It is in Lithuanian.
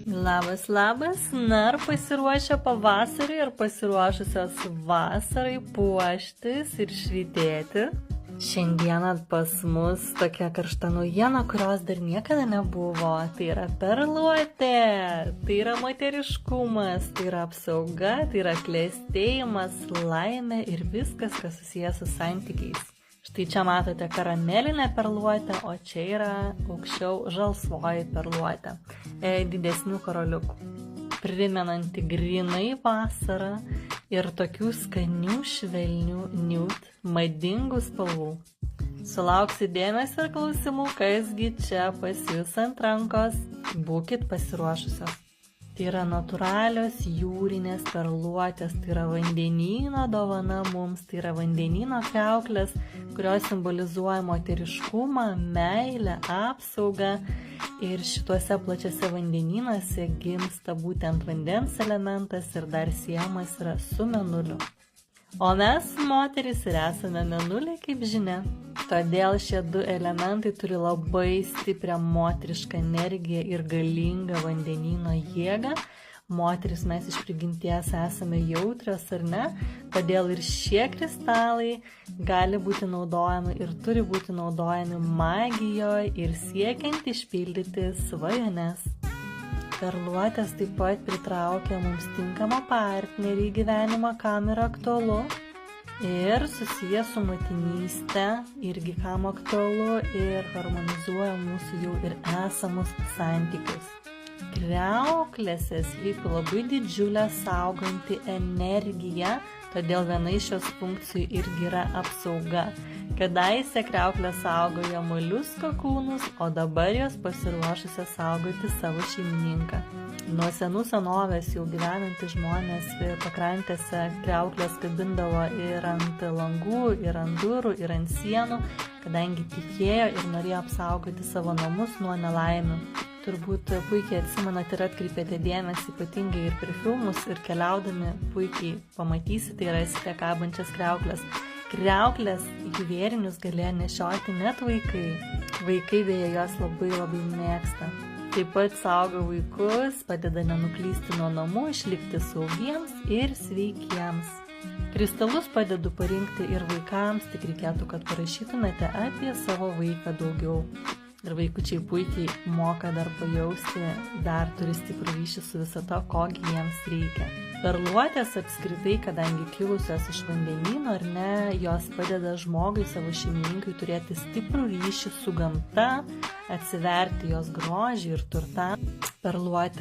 Labas, labas. Na, ar pasiruošę pavasarį ir pasiruošusios vasarai puoštis ir švytėti? Šiandieną pas mus tokia karšta naujiena, kurios dar niekada nebuvo. Tai yra perluotė, tai yra moteriškumas, tai yra apsauga, tai yra klestėjimas, laimė ir viskas, kas susijęs su santykiais. Štai čia matote karamelinę perluotę, o čia yra aukščiau žalsvoji perluotė, didesnių karoliukų, primenanti grinai vasarą ir tokių skanių, švelnių, madingų spalvų. Sulauksi dėmesio ir klausimų, kasgi čia pas jūs ant rankos, būkit pasiruošusios. Tai yra natūralios jūrinės perluotės, tai yra vandenyno dovana mums, tai yra vandenyno kriauklės, kurios simbolizuoja moteriškumą, meilę, apsaugą. Ir šituose plačiose vandenynuose gimsta būtent vandens elementas ir dar siejamas yra su mėnuliu. O mes, moterys, ir esame mėnuliai, kaip žinia. Todėl šie du elementai turi labai stiprią moterišką energiją ir galingą vandenyno jėgą. Moteris mes iš prigimties esame jautrios, ar ne? Todėl ir šie kristalai gali būti naudojami ir turi būti naudojami magijoje ir siekiant išpildyti svajones. Perluotės taip pat pritraukia mums tinkamą partnerį į gyvenimą, kam yra aktualu. Ir susijęs su motinystė, irgi kam aktualu ir harmonizuoja mūsų jau ir esamus santykius. Kriauklėse slypi labai didžiulė sauganti energija, todėl viena iš šios funkcijų irgi yra apsauga. Kadaise kriauklės saugojo moliusko kūnus, o dabar jos pasiruošusios saugoti savo šeimininką. Nuo senų senovės jau gyvenantys žmonės pakrantėse kriauklės kabindavo ir ant langų, ir ant durų, ir ant sienų, kadangi tikėjo ir norėjo apsaugoti savo namus nuo nelaimių. Turbūt puikiai atsimenat ir atkreipėte dėmesį ypatingai ir per filmus ir keliaudami puikiai pamatysite ir rasite kabančias kriauklės. Kriauklės juvėrinius galėjo nešioti net vaikai. Vaikai beje jos labai mėgsta. Taip pat saugo vaikus, padeda nenuklysti nuo namų, išlikti saugiems ir sveikiems. Kristalus padedu parinkti ir vaikams, tik reikėtų, kad parašytumėte apie savo vaiką daugiau. Ir vaikučiai puikiai moka dar pajausti, dar turi stiprų ryšį su viso to, kogi jiems reikia. Perluotės apskritai, kadangi kilusios iš vandenyno, ar ne, jos padeda žmogui, savo šeimininkui turėti stiprų ryšį su gamta, atsiverti jos grožį ir turtą. Perluotė